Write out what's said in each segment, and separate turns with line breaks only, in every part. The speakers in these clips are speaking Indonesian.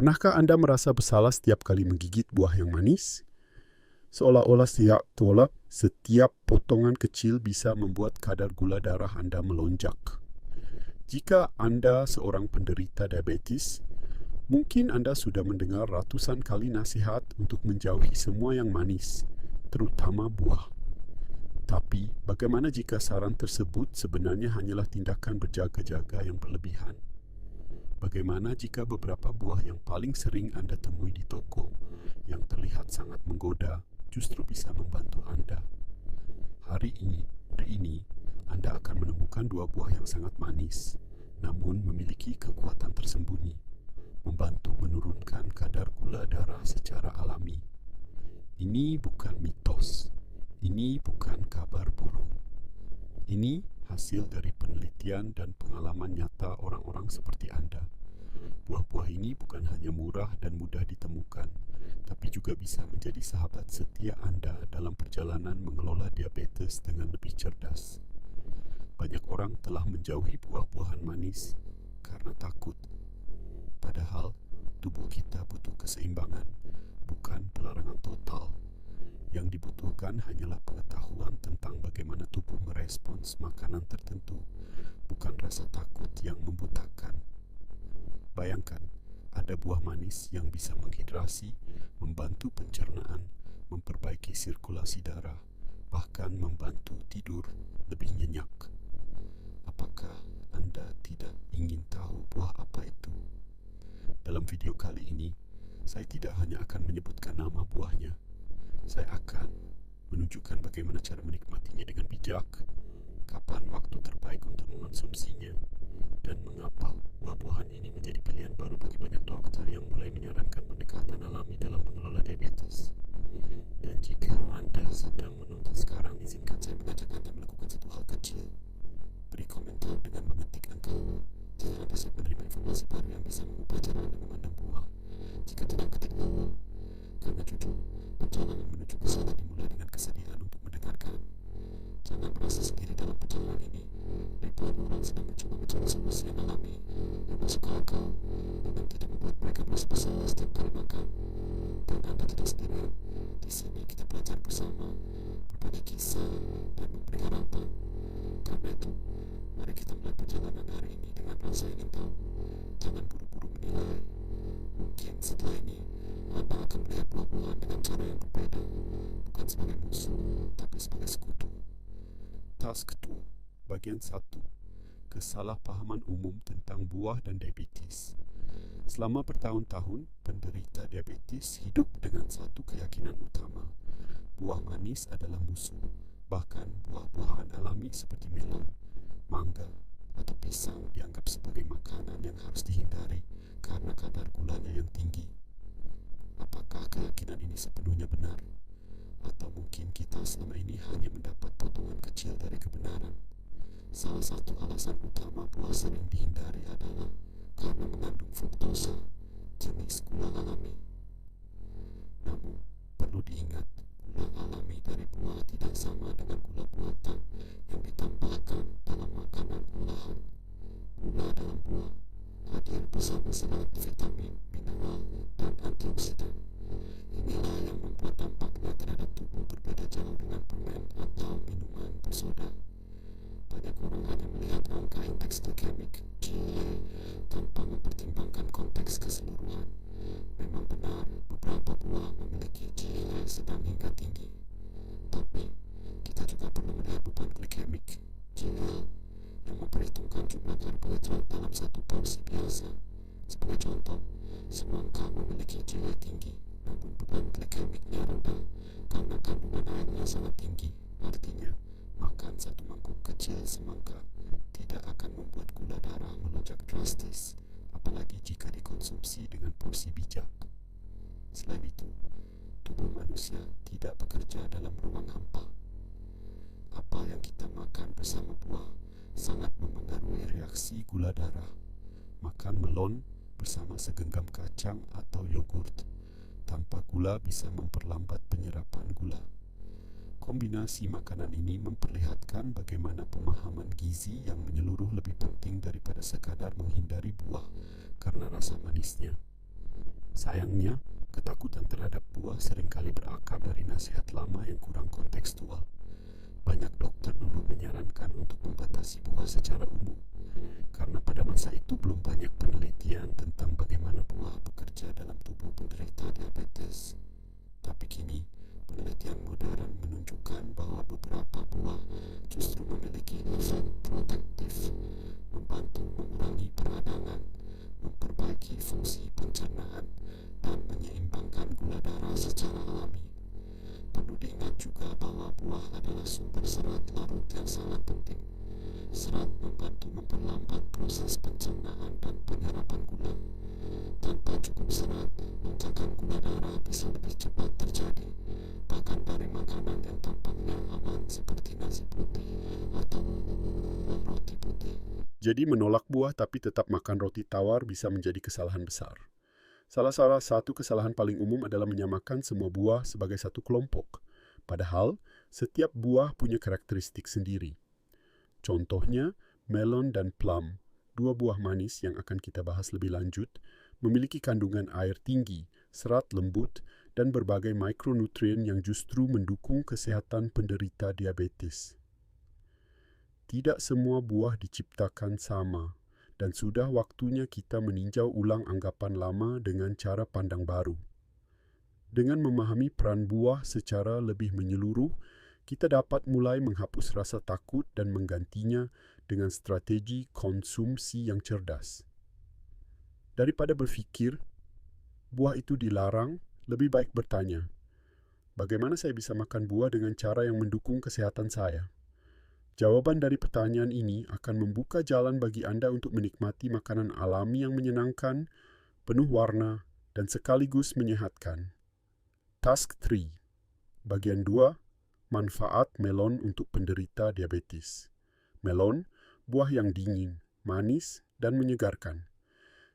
Pernahkah Anda merasa bersalah setiap kali menggigit buah yang manis? Seolah-olah setiap potongan kecil bisa membuat kadar gula darah Anda melonjak. Jika Anda seorang penderita diabetes, mungkin Anda sudah mendengar ratusan kali nasihat untuk menjauhi semua yang manis, terutama buah. Tapi, bagaimana jika saran tersebut sebenarnya hanyalah tindakan berjaga-jaga yang berlebihan? Bagaimana jika beberapa buah yang paling sering Anda temui di toko, yang terlihat sangat menggoda, justru bisa membantu Anda? Hari ini, Anda akan menemukan dua buah yang sangat manis, namun memiliki kekuatan tersembunyi, membantu menurunkan kadar gula darah secara alami. Ini bukan mitos. Ini bukan kabar burung. Ini hasil dari penelitian dan pengalaman nyata orang-orang seperti Anda. Buah-buah ini bukan hanya murah dan mudah ditemukan, tapi juga bisa menjadi sahabat setia Anda dalam perjalanan mengelola diabetes dengan lebih cerdas. Banyak orang telah menjauhi buah-buahan manis karena takut. Padahal, tubuh kita butuh keseimbangan, bukan pelarangan total. Yang dibutuhkan hanyalah pengetahuan tentang bagaimana tubuh merespons makanan tertentu, bukan rasa takut yang membutakan. Bayangkan, ada buah manis yang bisa menghidrasi, membantu pencernaan, memperbaiki sirkulasi darah, bahkan membantu tidur lebih nyenyak. Apakah Anda tidak ingin tahu buah apa itu? Dalam video kali ini, saya tidak hanya akan menyebutkan nama buahnya, saya akan menunjukkan bagaimana cara menikmatinya dengan bijak, kapan waktu terbaik untuk mengonsumsinya, dan mengapa buah-buahan ini menjadi pilihan baru bagi banyak dokter yang mulai menyarankan pendekatan alami dalam mengelola diabetes. Dan jika Anda sedang menonton sekarang, izinkan saya mengajak Anda melakukan satu hal kecil. Beri komentar dengan mengetik angka jika Anda siap menerima informasi baru yang bisa mengubah cara Anda memandang buah. Jika tidak, ketik nol, karena jujur, perjalanan menuju ke sana dimulai dengan kesedihan untuk mendengarkan. Jangan merasa sendiri dalam perjalanan ini. Ribuan orang sedang mencoba mencari solusi yang alami, yang masuk akal, dan yang tidak membuat mereka merasa bersalah setiap kali makan. Dan Anda tidak sendirian. Di sini kita belajar bersama, berbagi kisah, dan memberi harapan. Karena itu, mari kita mulai perjalanan hari ini dengan rasa ingin tahu. Jangan buru-buru menilai. Mungkin setelah ini Anda akan melihat buah-buahan dengan cara yang berbeda, bukan sebagai musuh, tapi sebagai sekutu. Task 2, bagian 1. Kesalahpahaman umum tentang buah dan diabetes. Selama bertahun-tahun, penderita diabetes hidup dengan satu keyakinan utama. Buah manis adalah musuh. Bahkan buah-buahan alami seperti melon, mangga, atau pisang dianggap sebagai makanan yang harus dihindari karena kadar gulanya yang tinggi. Apakah keyakinan ini sepenuhnya benar? Atau mungkin kita selama ini hanya mendapat potongan kecil dari kebenaran? Salah satu alasan utama buah sering dihindari adalah karena mengandung fruktosa, jenis gula alami. Namun, perlu diingat, gula alami dari buah tidak sama dengan gula buatan yang ditambahkan dalam makanan olahan. Gula dalam buah hadir bersama serat, vitamin, mineral, dan antioksidan. Inilah yang membuat dampaknya terhadap tubuh berbeda jauh dengan permen atau minuman bersoda. Banyak orang hanya melihat angka indeks glikemik (GI) tanpa mempertimbangkan konteks keseluruhan. Memang benar, beberapa buah memiliki GI sedang hingga tinggi. Tapi, kita juga perlu melihat beban glikemik (GL) yang memperhitungkan jumlah karbohidrat dalam satu porsi biasa. Sebagai contoh, semangka memiliki GI tinggi, namun beban glikemiknya rendah karena kandungan airnya sangat tinggi. Artinya, makan satu mangkuk kecil semangka tidak akan membuat gula darah melonjak drastis, apalagi jika dikonsumsi dengan porsi bijak. Selain itu, tubuh manusia tidak bekerja dalam ruang hampa. Apa yang kita makan bersama buah sangat memengaruhi reaksi gula darah. Makan melon bersama segenggam kacang atau yogurt tanpa gula bisa memperlambat penyerapan gula. Kombinasi makanan ini memperlihatkan bagaimana pemahaman gizi yang menyeluruh lebih penting daripada sekadar menghindari buah karena rasa manisnya. Sayangnya, ketakutan terhadap buah seringkali berakar dari nasihat lama yang kurang kontekstual. Banyak dokter dulu menyarankan untuk membatasi buah secara umum, karena pada masa itu belum banyak penelitian tentang bagaimana buah bekerja dalam tubuh penderita diabetes. Tapi kini, penelitian modern menunjukkan bahwa beberapa buah justru memiliki efek protektif, membantu mengurangi peradangan, memperbaiki fungsi pencernaan, dan menyeimbangkan gula darah secara alami. Perlu diingat juga bahwa buah adalah sumber serat larut yang sangat penting. Serat membantu memperlambat proses pencernaan dan penyerapan gula. Tanpa cukup serat, lonjakan gula darah bisa lebih cepat terjadi, bahkan dari makanan yang tampaknya aman seperti nasi putih atau roti putih. Jadi menolak buah tapi tetap makan roti tawar bisa menjadi kesalahan besar. Salah satu kesalahan paling umum adalah menyamakan semua buah sebagai satu kelompok. Padahal, setiap buah punya karakteristik sendiri. Contohnya, melon dan plum, dua buah manis yang akan kita bahas lebih lanjut, memiliki kandungan air tinggi, serat lembut, dan berbagai mikronutrien yang justru mendukung kesehatan penderita diabetes. Tidak semua buah diciptakan sama, dan sudah waktunya kita meninjau ulang anggapan lama dengan cara pandang baru. Dengan memahami peran buah secara lebih menyeluruh, kita dapat mulai menghapus rasa takut dan menggantinya dengan strategi konsumsi yang cerdas. Daripada berfikir, buah itu dilarang, lebih baik bertanya, bagaimana saya bisa makan buah dengan cara yang mendukung kesehatan saya? Jawaban dari pertanyaan ini akan membuka jalan bagi Anda untuk menikmati makanan alami yang menyenangkan, penuh warna, dan sekaligus menyehatkan. Task 3. Bagian 2. Manfaat melon untuk penderita diabetes. Melon, buah yang dingin, manis, dan menyegarkan.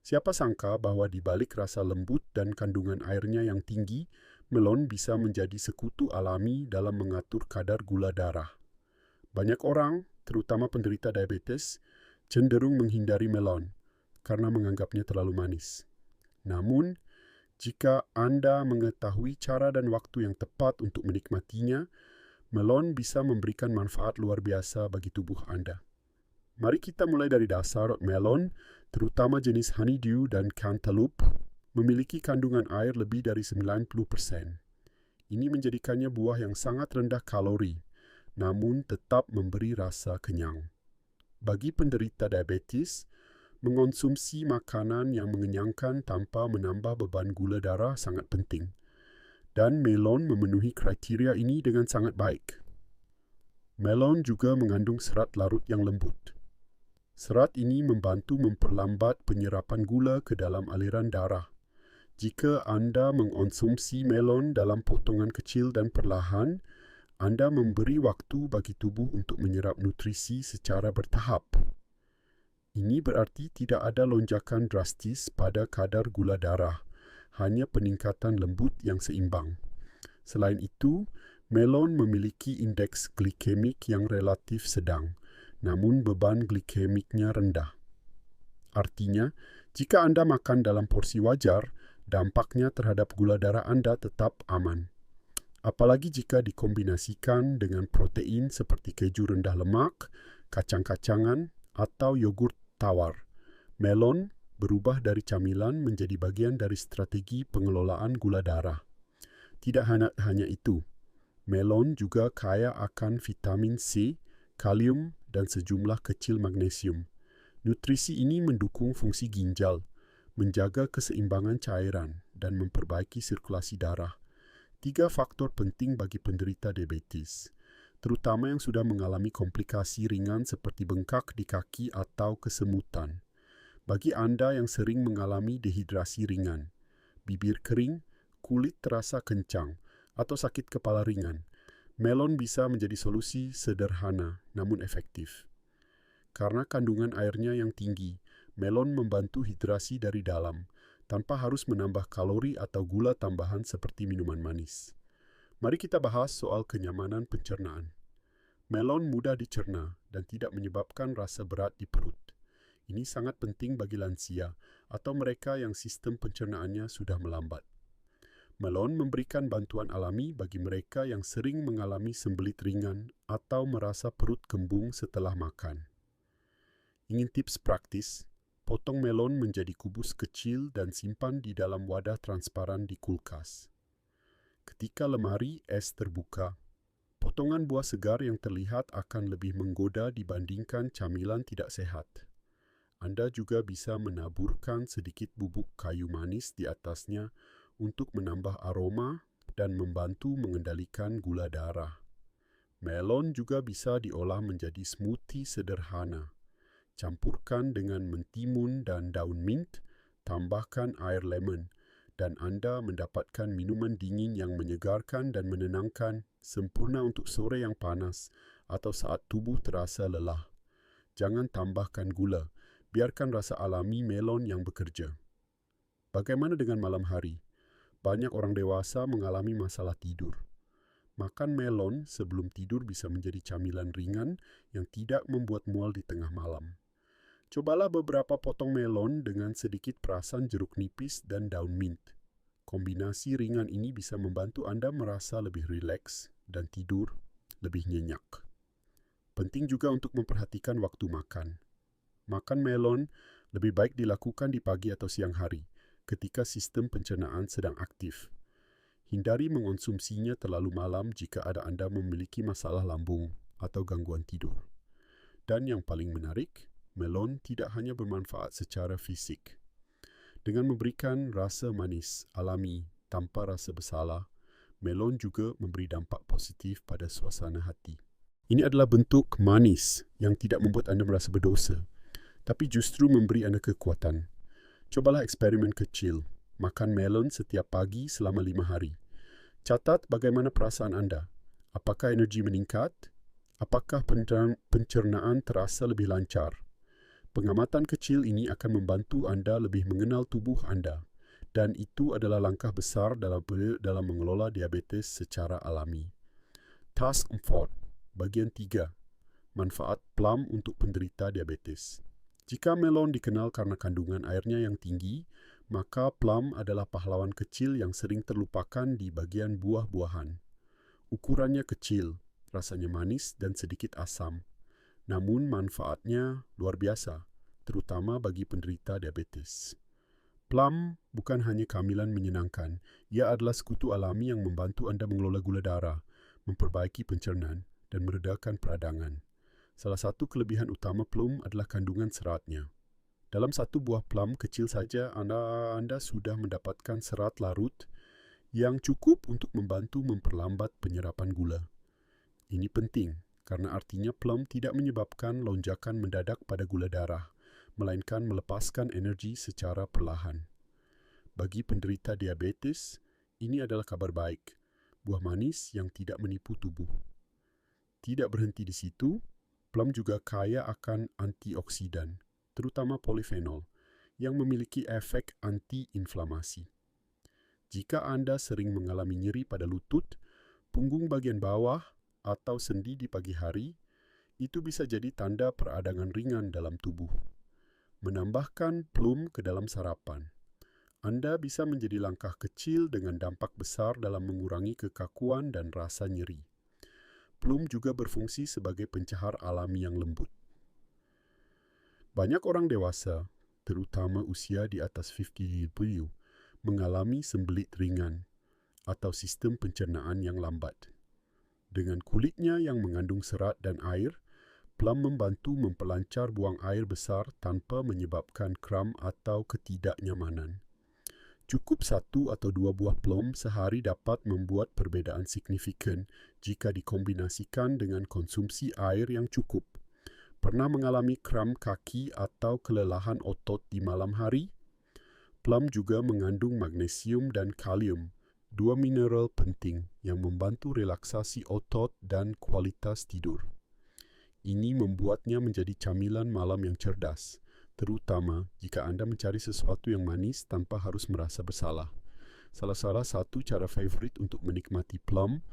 Siapa sangka bahwa di balik rasa lembut dan kandungan airnya yang tinggi, melon bisa menjadi sekutu alami dalam mengatur kadar gula darah. Banyak orang, terutama penderita diabetes, cenderung menghindari melon karena menganggapnya terlalu manis. Namun, jika Anda mengetahui cara dan waktu yang tepat untuk menikmatinya, melon bisa memberikan manfaat luar biasa bagi tubuh Anda. Mari kita mulai dari dasar. Melon, terutama jenis honeydew dan cantaloupe, memiliki kandungan air lebih dari 90%. Ini menjadikannya buah yang sangat rendah kalori, namun tetap memberi rasa kenyang. Bagi penderita diabetes, mengonsumsi makanan yang mengenyangkan tanpa menambah beban gula darah sangat penting. Dan melon memenuhi kriteria ini dengan sangat baik. Melon juga mengandung serat larut yang lembut. Serat ini membantu memperlambat penyerapan gula ke dalam aliran darah. Jika Anda mengonsumsi melon dalam potongan kecil dan perlahan, Anda memberi waktu bagi tubuh untuk menyerap nutrisi secara bertahap. Ini berarti tidak ada lonjakan drastis pada kadar gula darah, hanya peningkatan lembut yang seimbang. Selain itu, melon memiliki indeks glikemik yang relatif sedang, namun beban glikemiknya rendah. Artinya, jika Anda makan dalam porsi wajar, dampaknya terhadap gula darah Anda tetap aman. Apalagi jika dikombinasikan dengan protein seperti keju rendah lemak, kacang-kacangan, atau yogurt tawar. Melon berubah dari camilan menjadi bagian dari strategi pengelolaan gula darah. Tidak hanya itu, melon juga kaya akan vitamin C, kalium, dan sejumlah kecil magnesium. Nutrisi ini mendukung fungsi ginjal, menjaga keseimbangan cairan, dan memperbaiki sirkulasi darah. 3 faktor penting bagi penderita diabetes, terutama yang sudah mengalami komplikasi ringan seperti bengkak di kaki atau kesemutan. Bagi Anda yang sering mengalami dehidrasi ringan, bibir kering, kulit terasa kencang, atau sakit kepala ringan, melon bisa menjadi solusi sederhana namun efektif. Karena kandungan airnya yang tinggi, melon membantu hidrasi dari dalam, tanpa harus menambah kalori atau gula tambahan seperti minuman manis. Mari kita bahas soal kenyamanan pencernaan. Melon mudah dicerna dan tidak menyebabkan rasa berat di perut. Ini sangat penting bagi lansia, atau mereka yang sistem pencernaannya sudah melambat. Melon memberikan bantuan alami bagi mereka yang sering mengalami sembelit ringan atau merasa perut kembung setelah makan. Ingin tips praktis? Potong melon menjadi kubus kecil dan simpan di dalam wadah transparan di kulkas. Ketika lemari es terbuka, potongan buah segar yang terlihat akan lebih menggoda dibandingkan camilan tidak sehat. Anda juga bisa menaburkan sedikit bubuk kayu manis di atasnya untuk menambah aroma dan membantu mengendalikan gula darah. Melon juga bisa diolah menjadi smoothie sederhana. Campurkan dengan mentimun dan daun mint, tambahkan air lemon, dan Anda mendapatkan minuman dingin yang menyegarkan dan menenangkan, sempurna untuk sore yang panas atau saat tubuh terasa lelah. Jangan tambahkan gula, biarkan rasa alami melon yang bekerja. Bagaimana dengan malam hari? Banyak orang dewasa mengalami masalah tidur. Makan melon sebelum tidur bisa menjadi camilan ringan yang tidak membuat mual di tengah malam. Cobalah beberapa potong melon dengan sedikit perasan jeruk nipis dan daun mint. Kombinasi ringan ini bisa membantu Anda merasa lebih rileks dan tidur lebih nyenyak. Penting juga untuk memperhatikan waktu makan. Makan melon lebih baik dilakukan di pagi atau siang hari, ketika sistem pencernaan sedang aktif. Hindari mengonsumsinya terlalu malam jika Anda memiliki masalah lambung atau gangguan tidur. Dan yang paling menarik, melon tidak hanya bermanfaat secara fisik. Dengan memberikan rasa manis alami tanpa rasa bersalah, melon juga memberi dampak positif pada suasana hati. Ini adalah bentuk manis yang tidak membuat Anda merasa berdosa, tapi justru memberi Anda kekuatan. Cobalah eksperimen kecil, makan melon setiap pagi selama 5 hari. Catat bagaimana perasaan Anda. Apakah energi meningkat? Apakah pencernaan terasa lebih lancar? Pengamatan kecil ini akan membantu Anda lebih mengenal tubuh Anda, dan itu adalah langkah besar dalam mengelola diabetes secara alami. Task 4, bagian 3, manfaat plum untuk penderita diabetes. Jika melon dikenal karena kandungan airnya yang tinggi, maka plum adalah pahlawan kecil yang sering terlupakan di bagian buah-buahan. Ukurannya kecil, rasanya manis dan sedikit asam. Namun manfaatnya luar biasa, terutama bagi penderita diabetes. Plum bukan hanya camilan menyenangkan, ia adalah sekutu alami yang membantu Anda mengelola gula darah, memperbaiki pencernaan, dan meredakan peradangan. Salah satu kelebihan utama plum adalah kandungan seratnya. Dalam satu buah plum kecil saja, Anda sudah mendapatkan serat larut yang cukup untuk membantu memperlambat penyerapan gula. Ini penting, karena artinya plum tidak menyebabkan lonjakan mendadak pada gula darah, melainkan melepaskan energi secara perlahan. Bagi penderita diabetes, ini adalah kabar baik, buah manis yang tidak menipu tubuh. Tidak berhenti di situ, plum juga kaya akan antioksidan, terutama polifenol, yang memiliki efek anti-inflamasi. Jika Anda sering mengalami nyeri pada lutut, punggung bagian bawah, atau sendi di pagi hari, itu bisa jadi tanda peradangan ringan dalam tubuh. Menambahkan plum ke dalam sarapan, Anda bisa menjadi langkah kecil dengan dampak besar dalam mengurangi kekakuan dan rasa nyeri. Plum juga berfungsi sebagai pencahar alami yang lembut. Banyak orang dewasa, terutama usia di atas 50W, mengalami sembelit ringan atau sistem pencernaan yang lambat. Dengan kulitnya yang mengandung serat dan air, plum membantu memperlancar buang air besar tanpa menyebabkan kram atau ketidaknyamanan. Cukup 1 atau 2 buah plum sehari dapat membuat perbedaan signifikan jika dikombinasikan dengan konsumsi air yang cukup. Pernah mengalami kram kaki atau kelelahan otot di malam hari? Plum juga mengandung magnesium dan kalium, 2 mineral penting yang membantu relaksasi otot dan kualitas tidur. Ini membuatnya menjadi camilan malam yang cerdas, terutama jika Anda mencari sesuatu yang manis tanpa harus merasa bersalah. Salah satu cara favorit untuk menikmati plum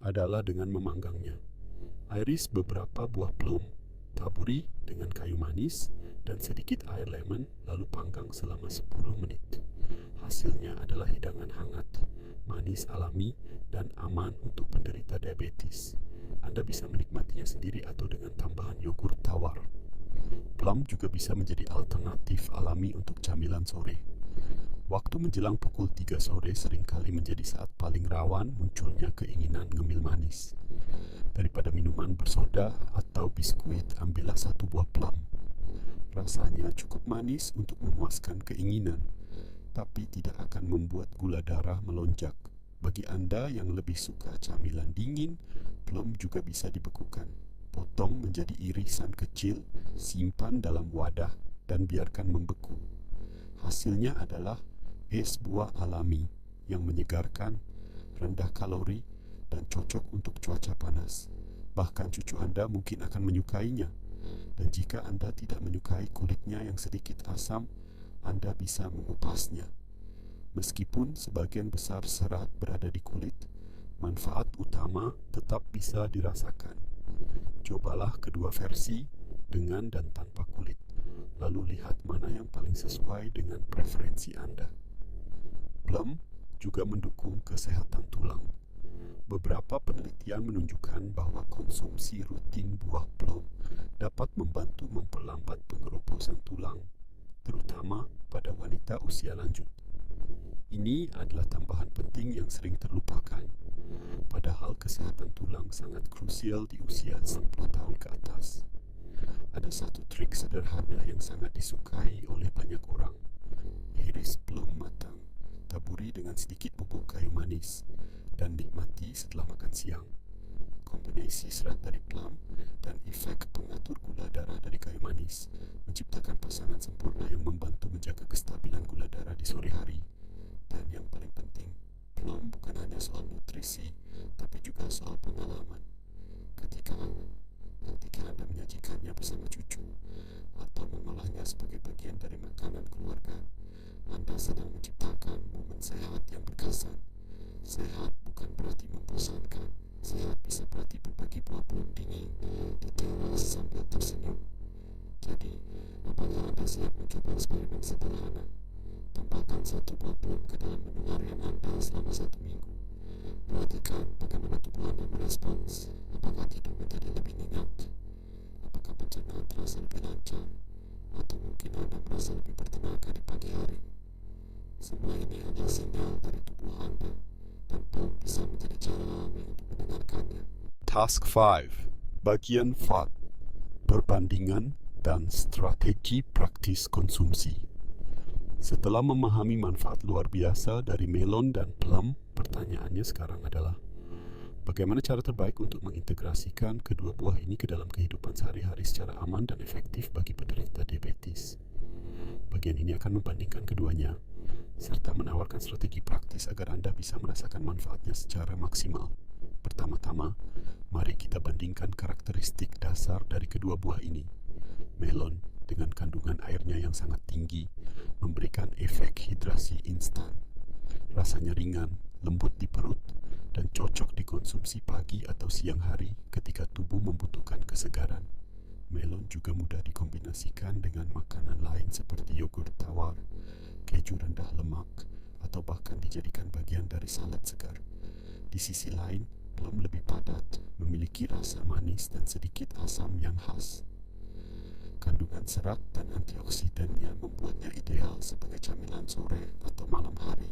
adalah dengan memanggangnya. Iris beberapa buah plum, Taburi dengan kayu manis dan sedikit air lemon, lalu panggang selama 10 menit. Hasilnya adalah hidangan hangat, manis alami, dan aman untuk penderita diabetes. Anda bisa menikmatinya sendiri atau dengan tambahan yogurt tawar. Plum juga bisa menjadi alternatif alami untuk camilan sore. Waktu menjelang pukul 3 sore seringkali menjadi saat paling rawan munculnya keinginan ngemil manis. Daripada minuman bersoda atau biskuit, ambillah satu buah plum. Rasanya cukup manis untuk memuaskan keinginan, tapi tidak akan membuat gula darah melonjak. Bagi Anda yang lebih suka camilan dingin, plum juga bisa dibekukan. Potong menjadi irisan kecil, simpan dalam wadah, dan biarkan membeku. Hasilnya adalah es buah alami yang menyegarkan, rendah kalori, dan cocok untuk cuaca panas. Bahkan cucu Anda mungkin akan menyukainya. Dan jika Anda tidak menyukai kulitnya yang sedikit asam, Anda bisa mengupasnya. Meskipun sebagian besar serat berada di kulit, manfaat utama tetap bisa dirasakan. Cobalah kedua versi dengan dan tanpa kulit, lalu lihat mana yang paling sesuai dengan preferensi Anda. Plum juga mendukung kesehatan tulang. Beberapa penelitian menunjukkan bahwa konsumsi rutin buah plum dapat membantu memperlambat pengeroposan tulang, terutama pada wanita usia lanjut. Ini adalah tambahan penting yang sering terlupakan, padahal kesehatan tulang sangat krusial di usia 60 tahun ke atas. Ada satu trik sederhana yang sangat disukai oleh banyak orang. Iris plum matang, taburi dengan sedikit bubuk kayu manis, dan nikmati setelah makan siang. Kombinasi serat dari plum dan efek pengatur gula darah dari kayu manis menciptakan pasangan sempurna yang membantu menjaga kestabilan gula darah di sore hari. Dan yang paling penting, plum bukan hanya soal nutrisi, tapi juga soal pengalaman. Ketika Anda menyajikannya bersama cucu atau mengolahnya sebagai bagian dari makanan keluarga, Anda sedang menciptakan momen sehat yang berkesan. Sehat bukan berarti membosankan. Sehat bisa berarti berbagi buah plum dingin di teras sambil tersenyum. Jadi, apakah Anda siap mencoba eksperimen sederhana? Tambahkan satu buah plum ke dalam menu harian Anda selama 1 minggu. Perhatikan bagaimana tubuh Anda merespons. Apakah tidur menjadi lebih nyenyak? Apakah pencernaan terasa lebih lancar? Atau mungkin Anda merasa lebih bertenaga di pagi hari? Semua ini adalah sinyal dari tubuh Anda, dan plum bisa menjadi cara alami untuk mendengarkannya. Task 5. Bagian 4. Perbandingan dan strategi praktis konsumsi. Setelah memahami manfaat luar biasa dari melon dan plum, pertanyaannya sekarang adalah, bagaimana cara terbaik untuk mengintegrasikan kedua buah ini ke dalam kehidupan sehari-hari secara aman dan efektif bagi penderita diabetes? Bagian ini akan membandingkan keduanya, serta menawarkan strategi praktis agar Anda bisa merasakan manfaatnya secara maksimal. Pertama-tama, mari kita bandingkan karakteristik dasar dari kedua buah ini. Melon, dengan kandungan airnya yang sangat tinggi, memberikan efek hidrasi instan. Rasanya ringan, lembut di perut, dan cocok dikonsumsi pagi atau siang hari ketika tubuh membutuhkan kesegaran. Melon juga mudah dikombinasikan dengan makanan lain seperti yogurt tawar, keju rendah lemak, atau bahkan dijadikan bagian dari salad segar. Di sisi lain, plum lebih padat, memiliki rasa manis dan sedikit asam yang khas. Kandungan serat dan antioksidannya membuatnya ideal sebagai camilan sore atau malam hari.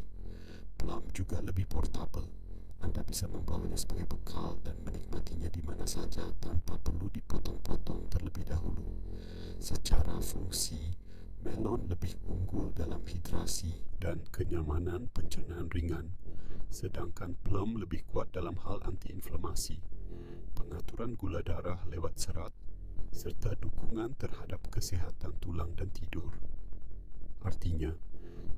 Plum juga lebih portable. Anda bisa membawanya sebagai bekal dan menikmatinya di mana saja tanpa perlu dipotong-potong terlebih dahulu. Secara fungsi, melon lebih unggul dalam hidrasi dan kenyamanan pencernaan ringan, sedangkan plum lebih kuat dalam hal antiinflamasi, pengaturan gula darah lewat serat, serta dukungan terhadap kesehatan tulang dan tidur. Artinya,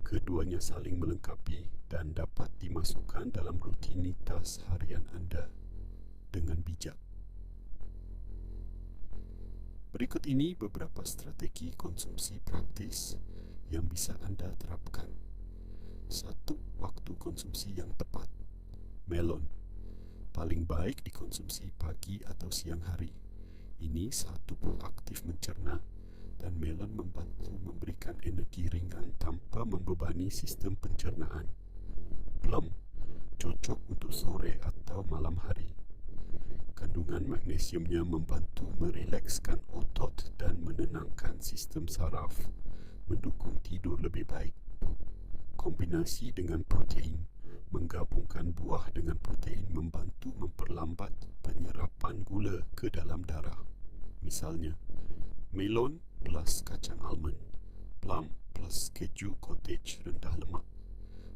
keduanya saling melengkapi dan dapat dimasukkan dalam rutinitas harian Anda dengan bijak. Berikut ini beberapa strategi konsumsi praktis yang bisa Anda terapkan. 1. Waktu konsumsi yang tepat. Melon paling baik dikonsumsi pagi atau siang hari. Ini saat tubuh aktif mencerna dan melon membantu memberikan energi ringan tanpa membebani sistem pencernaan. Plum cocok untuk sore atau malam hari. Kandungan magnesiumnya membantu merilekskan otot dan menenangkan sistem saraf, mendukung tidur lebih baik. Kombinasi dengan protein, menggabungkan buah dengan protein membantu memperlambat penyerapan gula ke dalam darah. Misalnya, melon plus kacang almond, plum plus keju cottage rendah lemak,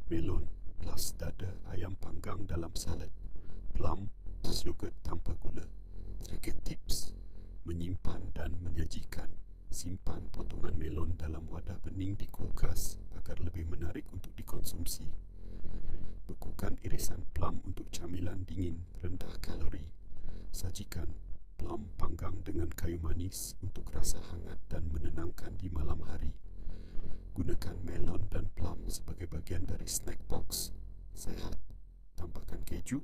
melon plus dada ayam panggang dalam salad, plum plus yogurt tanpa gula. Sedikit tips, menyimpan dan menyajikan. Simpan potongan melon dalam wadah bening di kulkas agar lebih menarik untuk dikonsumsi. Bekukan irisan plum untuk camilan dingin rendah kalori. Sajikan plum panggang dengan kayu manis untuk rasa hangat dan menenangkan di malam hari. Gunakan melon dan plum sebagai bagian dari snack box. Sehat. Tambahkan keju,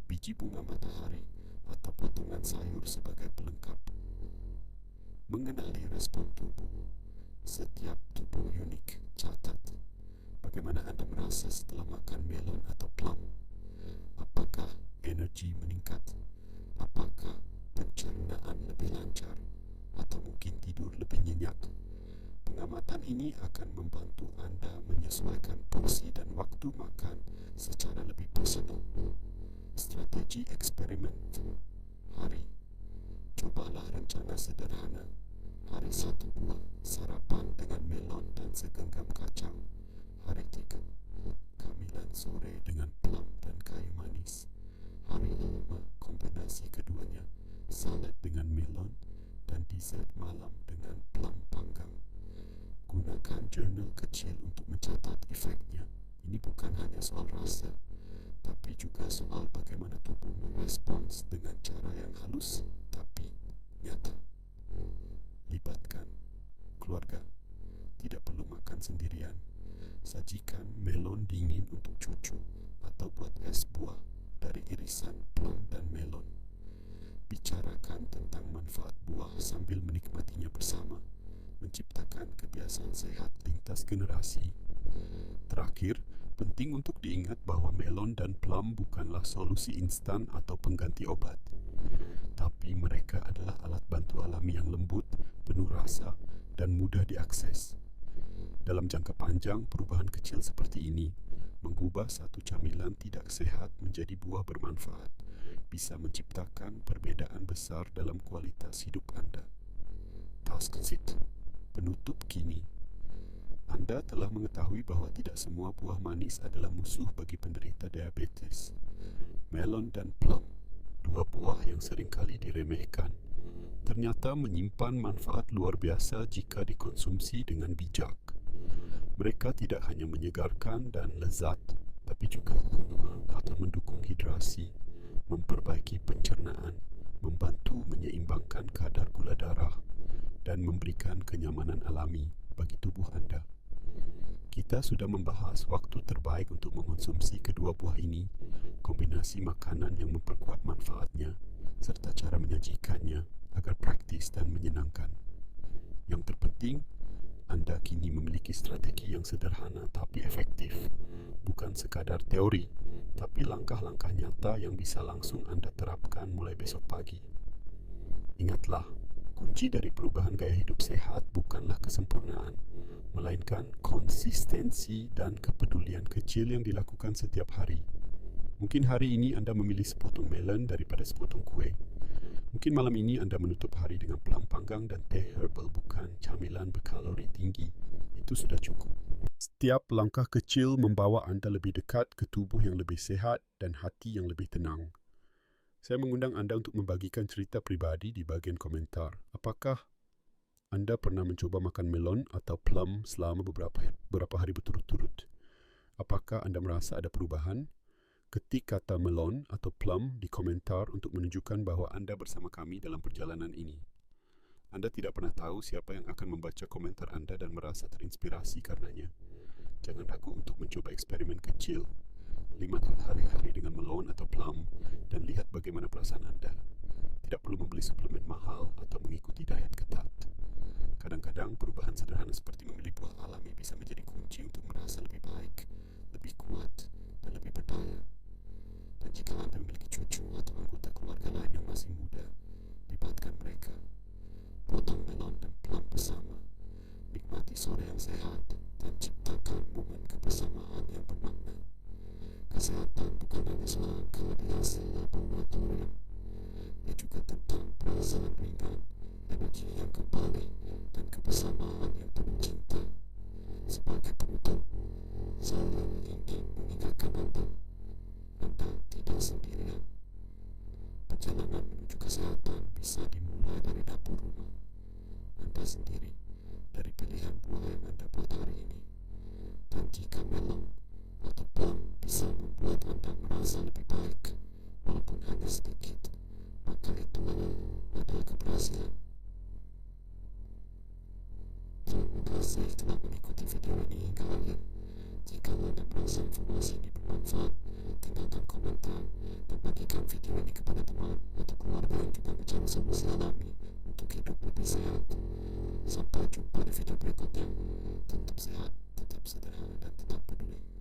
biji bunga matahari atau potongan sayur sebagai pelengkap. Mengenali respon tubuh. Setiap tubuh unik. Catat bagaimana Anda merasa setelah makan melon atau plum. Apakah energi meningkat? Apakah pencernaan lebih lancar? Atau mungkin tidur lebih nyenyak? Pengamatan ini akan membantu Anda menyesuaikan porsi dan waktu makan secara lebih personal. Strategi eksperimen. Hari. Cobalah rencana sederhana. Hari 1 buah sarapan dengan melon dan segenggam kacang. Hari 3 camilan sore dengan plum dan kayu manis. Hari 5 kombinasi keduanya, salad dengan melon dan dessert malam dengan plum panggang. Gunakan jurnal kecil untuk mencatat efeknya. Ini bukan hanya soal rasa, tapi juga soal bagaimana tubuh merespons dengan cara yang halus tapi nyata. Libatkan keluarga. Tidak perlu makan sendirian. Sajikan melon dingin untuk cucu atau buat es buah dari irisan plum dan melon. Bicarakan tentang manfaat buah sambil menikmatinya bersama. Menciptakan kebiasaan sehat lintas generasi. Terakhir, penting untuk diingat bahwa melon dan plum bukanlah solusi instan atau pengganti obat. Tapi mereka adalah alat bantu alami yang lembut, penuh rasa, dan mudah diakses. Dalam jangka panjang, perubahan kecil seperti ini, mengubah satu camilan tidak sehat menjadi buah bermanfaat, bisa menciptakan perbedaan besar dalam kualitas hidup Anda. Tasksit. Penutup kini. Anda telah mengetahui bahwa tidak semua buah manis adalah musuh bagi penderita diabetes. Melon dan plum, dua buah yang seringkali diremehkan, ternyata menyimpan manfaat luar biasa jika dikonsumsi dengan bijak. Mereka tidak hanya menyegarkan dan lezat, tapi juga atau mendukung hidrasi, memperbaiki pencernaan, membantu menyeimbangkan kadar gula darah, dan memberikan kenyamanan alami bagi tubuh Anda. Kita sudah membahas waktu terbaik untuk mengonsumsi kedua buah ini, kombinasi makanan yang memperkuat manfaatnya, serta cara menyajikannya agar praktis dan menyenangkan. Yang terpenting, Anda kini memiliki strategi yang sederhana tapi efektif. Bukan sekadar teori, tapi langkah-langkah nyata yang bisa langsung Anda terapkan mulai besok pagi. Ingatlah, kunci dari perubahan gaya hidup sehat bukanlah kesempurnaan, melainkan konsistensi dan kepedulian kecil yang dilakukan setiap hari. Mungkin hari ini Anda memilih sepotong melon daripada sepotong kue. Mungkin malam ini Anda menutup hari dengan plum panggang dan teh herbal, bukan camilan berkalori tinggi. Itu sudah cukup. Setiap langkah kecil membawa Anda lebih dekat ke tubuh yang lebih sehat dan hati yang lebih tenang. Saya mengundang Anda untuk membagikan cerita pribadi di bagian komentar. Apakah Anda pernah mencoba makan melon atau plum selama beberapa hari berturut-turut? Apakah Anda merasa ada perubahan? Ketik kata melon atau plum di komentar untuk menunjukkan bahwa Anda bersama kami dalam perjalanan ini. Anda tidak pernah tahu siapa yang akan membaca komentar Anda dan merasa terinspirasi karenanya. Jangan ragu untuk mencoba eksperimen kecil. 5 hari-hari dengan melon atau plum dan lihat bagaimana perasaan Anda. Tidak perlu membeli suplemen mahal atau mengikuti diet ketat. Kadang-kadang perubahan sederhana seperti memilih buah alami bisa menjadi kunci untuk merasa lebih baik, lebih kuat, dan lebih berdaya. Dan jika Anda memiliki cucu atau anggota keluarga lain yang masih muda, libatkan mereka. Potong melon dan plum bersama. Nikmati sore yang sehat dan ciptakan momen kebersamaan yang bermakna. Kesehatan bukan hanya soal kelebihan hasil laboratorium, ia juga tentang perasaan ringan, energi yang kembali, dan kebersamaan yang penuh cinta. Sebagai penutup, saya ingin mengingatkan Anda tidak sendirian. Perjalanan menuju kesehatan bisa dimulai dari dapur rumah Anda sendiri, dari pilihan buah yang Anda buat hari ini. Dan jika melon atau plum bisa membuat Anda merasa lebih baik, walaupun hanya sedikit, maka itu adalah keberhasilan. Terima kasih telah mengikuti video ini hingga akhir. Jika Anda merasa informasi ini bermanfaat, tinggalkan komentar dan bagikan video ini kepada teman atau keluarga yang juga mencari solusi alami untuk hidup lebih sehat. Sampai jumpa di video berikutnya. Tetap sehat, tetap sederhana, dan tetap peduli.